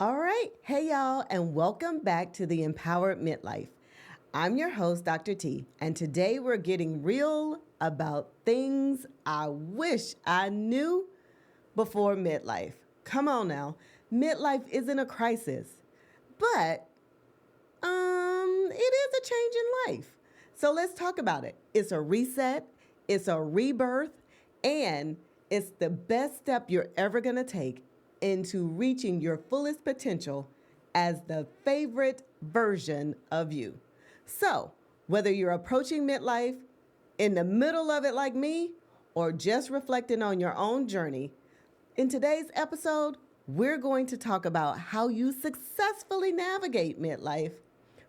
All right. Hey, y'all, and welcome back to the Empowered Midlife. I'm your host, Dr. T, and today we're getting real about things I wish I knew before midlife. Come on now. Midlife isn't a crisis, but it is a change in life. So let's talk about it. It's a reset, it's a rebirth, and it's the best step you're ever going to take into reaching your fullest potential as the favorite version of you. So, whether you're approaching midlife, in the middle of it like me, or just reflecting on your own journey, in today's episode, we're going to talk about how you successfully navigate midlife.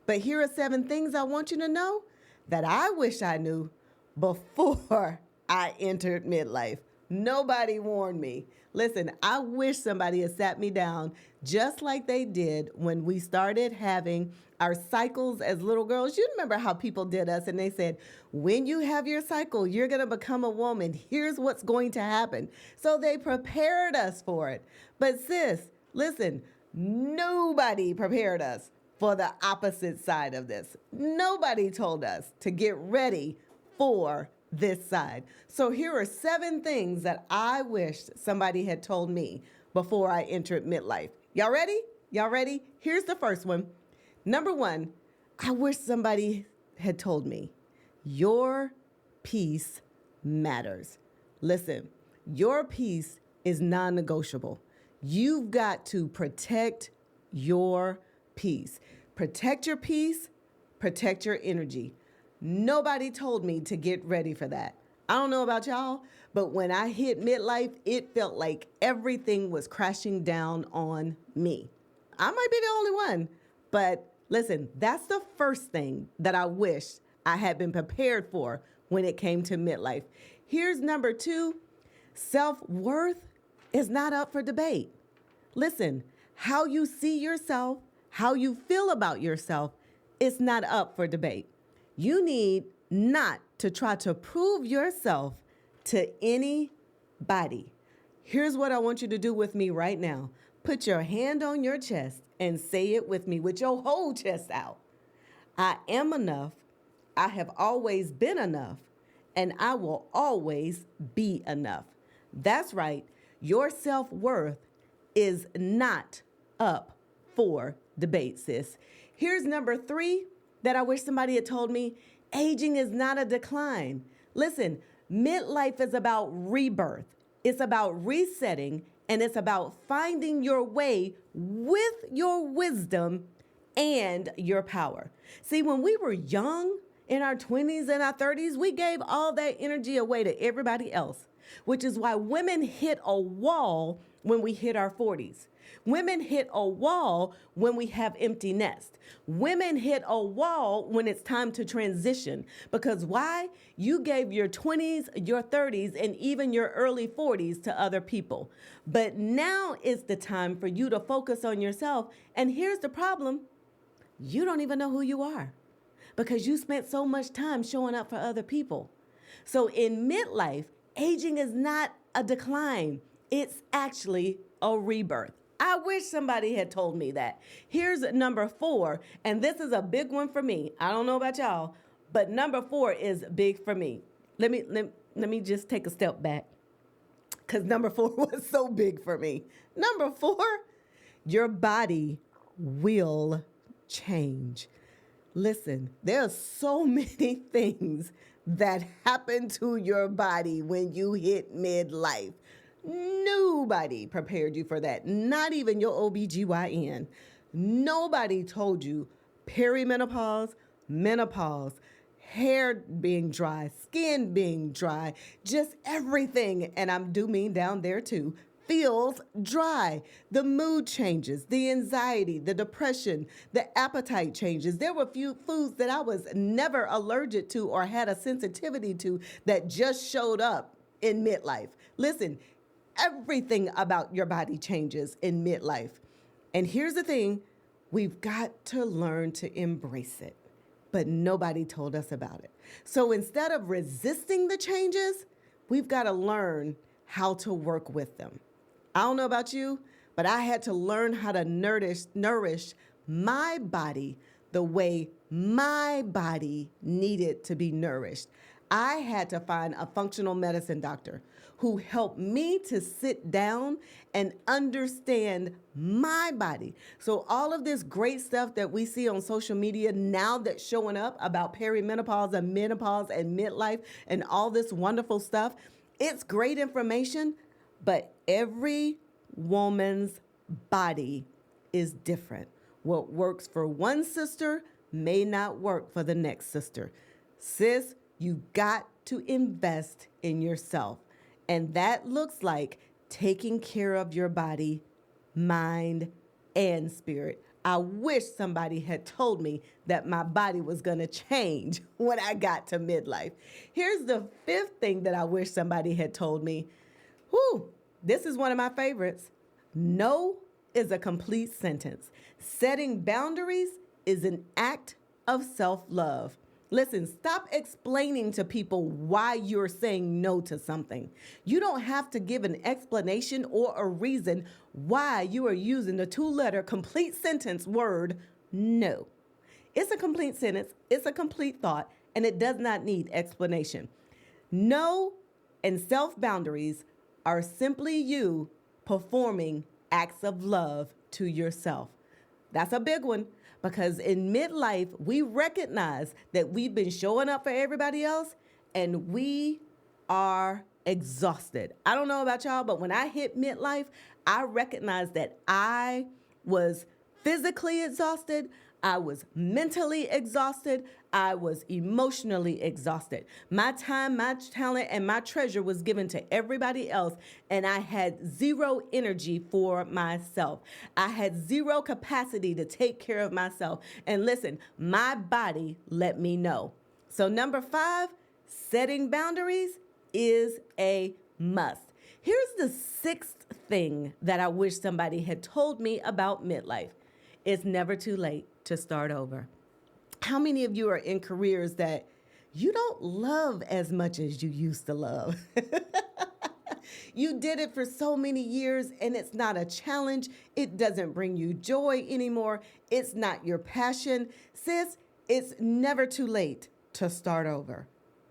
But here are 7 things I want you to know that I wish I knew before I entered midlife. Nobody warned me. Listen, I wish somebody had sat me down just like they did when we started having our cycles as little girls. You remember how people did us and they said, when you have your cycle, you're going to become a woman. Here's what's going to happen. So they prepared us for it. But sis, listen, nobody prepared us for the opposite side of this. Nobody told us to get ready for this side. So here are 7 things that I wish somebody had told me before I entered midlife. Y'all ready? Y'all ready? Here's the first one. Number 1, I wish somebody had told me your peace matters. Listen, your peace is non-negotiable. You've got to protect your peace. Protect your peace, protect your energy. Nobody told me to get ready for that. I don't know about y'all, but when I hit midlife, it felt like everything was crashing down on me. I might be the only one, but listen, that's the first thing that I wish I had been prepared for when it came to midlife. Here's number 2, self-worth is not up for debate. Listen, how you see yourself, how you feel about yourself, is not up for debate. You need not to try to prove yourself to anybody. Here's what I want you to do with me right now. Put your hand on your chest and say it with me with your whole chest out. I am enough. I have always been enough, and I will always be enough. That's right. Your self-worth is not up for debate, sis. Here's number 3 that I wish somebody had told me. Aging is not a decline. Listen, midlife is about rebirth. It's about resetting, and it's about finding your way with your wisdom and your power. See, when we were young, in our 20s and our 30s, we gave all that energy away to everybody else, which is why women hit a wall when we hit our 40s. Women hit a wall when we have empty nest. Women hit a wall when it's time to transition. Because why? You gave your 20s, your 30s, and even your early 40s to other people. But now is the time for you to focus on yourself. And here's the problem. You don't even know who you are because you spent so much time showing up for other people. So in midlife, aging is not a decline. It's actually a rebirth. I wish somebody had told me that. Here's number 4, and this is a big one for me. I don't know about y'all, but number 4 is big for me. Let me just take a step back because number 4 was so big for me. Number 4, your body will change. Listen, there are so many things that happen to your body when you hit midlife. Nobody prepared you for that. Not even your OBGYN. Nobody told you perimenopause, menopause, hair being dry, skin being dry, just everything, and I do mean down there too, feels dry. The mood changes, the anxiety, the depression, the appetite changes. There were few foods that I was never allergic to or had a sensitivity to that just showed up in midlife. Listen, everything about your body changes in midlife. And here's the thing, we've got to learn to embrace it. But nobody told us about it. So instead of resisting the changes, we've got to learn how to work with them. I don't know about you, but I had to learn how to nourish my body the way my body needed to be nourished. I had to find a functional medicine doctor who helped me to sit down and understand my body. So all of this great stuff that we see on social media now that's showing up about perimenopause and menopause and midlife and all this wonderful stuff, it's great information, but every woman's body is different. What works for one sister may not work for the next sister. Sis, you got to invest in yourself. And that looks like taking care of your body, mind, and spirit. I wish somebody had told me that my body was going to change when I got to midlife. Here's the fifth thing that I wish somebody had told me. Whew, this is one of my favorites. No is a complete sentence. Setting boundaries is an act of self-love. Listen, stop explaining to people why you're saying no to something. You don't have to give an explanation or a reason why you are using the two-letter complete sentence word no. It's a complete sentence, it's a complete thought, and it does not need explanation. No and self-boundaries are simply you performing acts of love to yourself. That's a big one. Because in midlife, we recognize that we've been showing up for everybody else and we are exhausted. I don't know about y'all, but when I hit midlife, I recognized that I was physically exhausted, I was mentally exhausted, I was emotionally exhausted. My time, my talent, and my treasure was given to everybody else, and I had zero energy for myself. I had zero capacity to take care of myself. And listen, my body let me know. So number 5, setting boundaries is a must. Here's the 6th thing that I wish somebody had told me about midlife. It's never too late to start over. How many of you are in careers that you don't love as much as you used to love? You did it for so many years and it's not a challenge. It doesn't bring you joy anymore. It's not your passion. Sis, it's never too late to start over.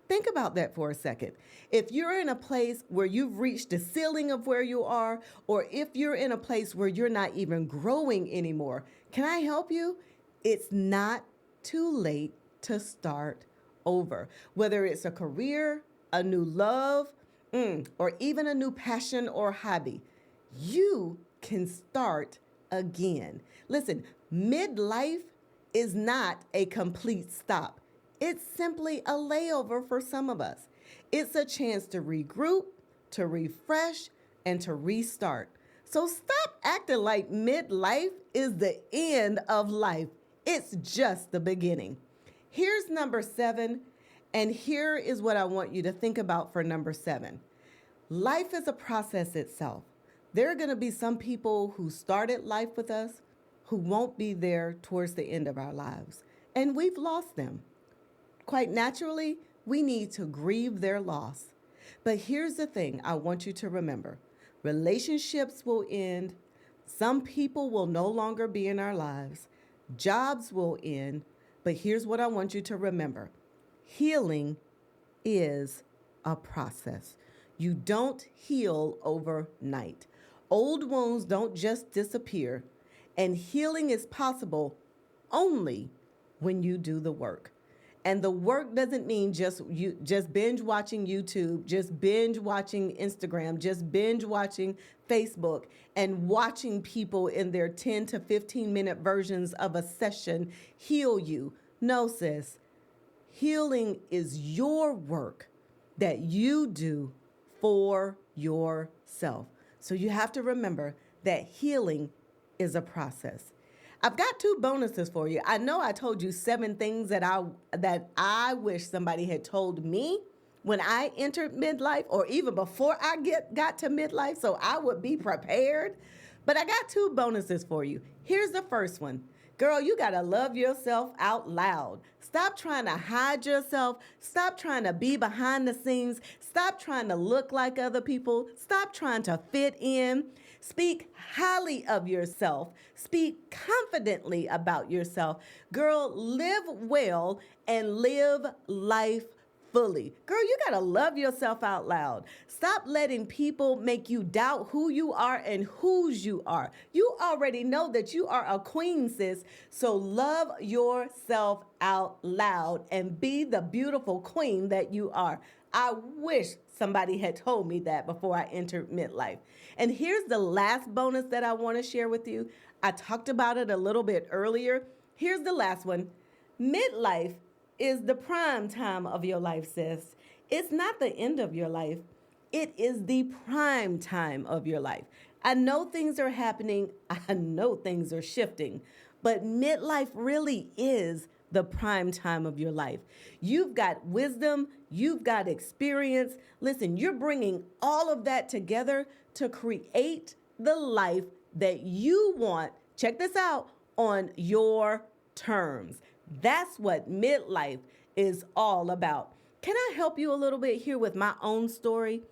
Think about that for a second. If you're in a place where you've reached the ceiling of where you are, or if you're in a place where you're not even growing anymore, can I help you? It's not too late to start over. Whether it's a career, a new love, or even a new passion or hobby, you can start again. Listen, midlife is not a complete stop. It's simply a layover for some of us. It's a chance to regroup, to refresh, and to restart. So stop acting like midlife is the end of life. It's just the beginning. Here's number 7, and here is what I want you to think about for number 7. Life is a process itself. There are going to be some people who started life with us who won't be there towards the end of our lives, and we've lost them. Quite naturally, we need to grieve their loss. But here's the thing I want you to remember. Relationships will end. Some people will no longer be in our lives. Jobs will end. But here's what I want you to remember. Healing is a process. You don't heal overnight. Old wounds don't just disappear. And healing is possible only when you do the work. And the work doesn't mean just binge watching YouTube, just binge watching Instagram, just binge watching Facebook and watching people in their 10 to 15 minute versions of a session heal you. No, sis. Healing is your work that you do for yourself. So you have to remember that healing is a process. I've got 2 bonuses for you. I know I told you 7 things that I wish somebody had told me when I entered midlife, or even before I got to midlife, so I would be prepared. But I got 2 bonuses for you. Here's the first one. Girl, you got to love yourself out loud. Stop trying to hide yourself. Stop trying to be behind the scenes. Stop trying to look like other people. Stop trying to fit in. Speak highly of yourself. Speak confidently about yourself. Girl, live well and live life fully. Girl, you got to love yourself out loud. Stop letting people make you doubt who you are and whose you are. You already know that you are a queen, sis. So love yourself out loud and be the beautiful queen that you are. I wish somebody had told me that before I entered midlife. And here's the last bonus that I want to share with you. I talked about it a little bit earlier. Here's the last one. Midlife is the prime time of your life, sis. It's not the end of your life. It is the prime time of your life. I know things are happening. I know things are shifting, but midlife really is the prime time of your life. You've got wisdom, you've got experience. Listen, you're bringing all of that together to create the life that you want. Check this out, on your terms. That's what midlife is all about. Can I help you a little bit here with my own story?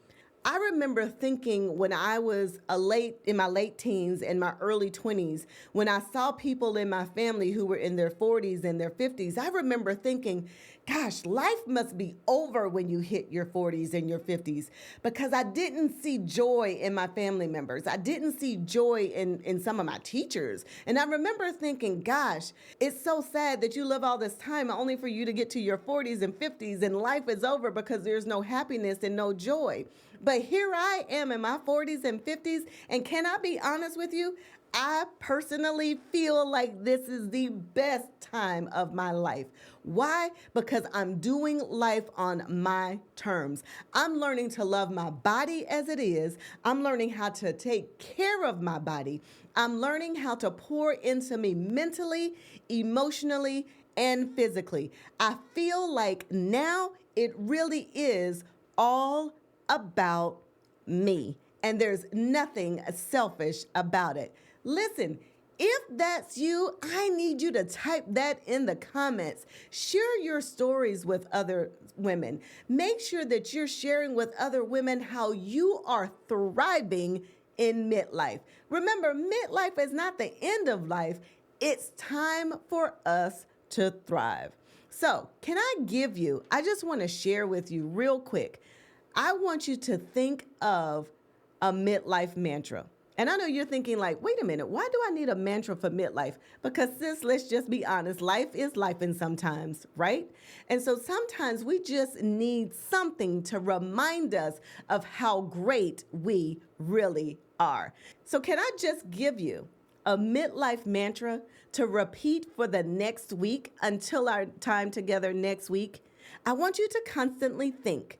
I remember thinking when I was in my late teens and my early 20s, when I saw people in my family who were in their 40s and their 50s, I remember thinking, gosh, life must be over when you hit your 40s and your 50s, because I didn't see joy in my family members. I didn't see joy in some of my teachers. And I remember thinking, gosh, it's so sad that you live all this time only for you to get to your 40s and 50s and life is over because there's no happiness and no joy. But here I am in my 40s and 50s, and can I be honest with you? I personally feel like this is the best time of my life. Why? Because I'm doing life on my terms. I'm learning to love my body as it is. I'm learning how to take care of my body. I'm learning how to pour into me mentally, emotionally, and physically. I feel like now it really is all about me, and there's nothing selfish about it. Listen, if that's you, I need you to type that in the comments. Share your stories with other women. Make sure that you're sharing with other women how you are thriving in midlife. Remember, midlife is not the end of life. It's time for us to thrive. So, I just want to share with you real quick. I want you to think of a midlife mantra. And I know you're thinking like, wait a minute, why do I need a mantra for midlife? Because sis, let's just be honest, life is life and sometimes, right? And so sometimes we just need something to remind us of how great we really are. So can I just give you a midlife mantra to repeat for the next week until our time together next week? I want you to constantly think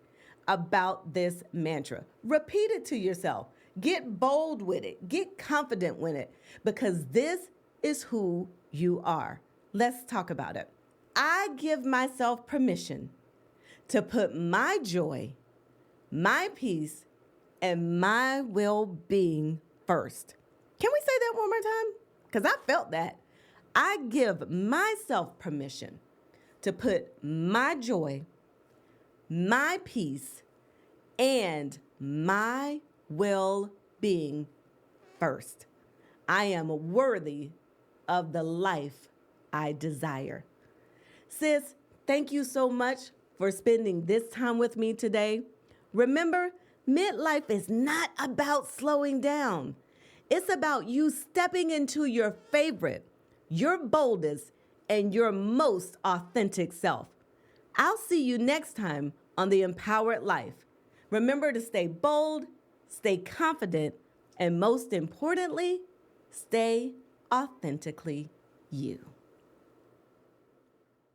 about this mantra. Repeat it to yourself. Get bold with it. Get confident with it, because this is who you are. Let's talk about it. I give myself permission to put my joy, my peace, and my well-being first. Can we say that one more time? Because I felt that. I give myself permission to put my joy, my peace, and my well-being first. I am worthy of the life I desire. Sis, thank you so much for spending this time with me today. Remember, midlife is not about slowing down. It's about you stepping into your favorite, your boldest, and your most authentic self. I'll see you next time on The Empowered Life. Remember to stay bold, stay confident, and most importantly, stay authentically you.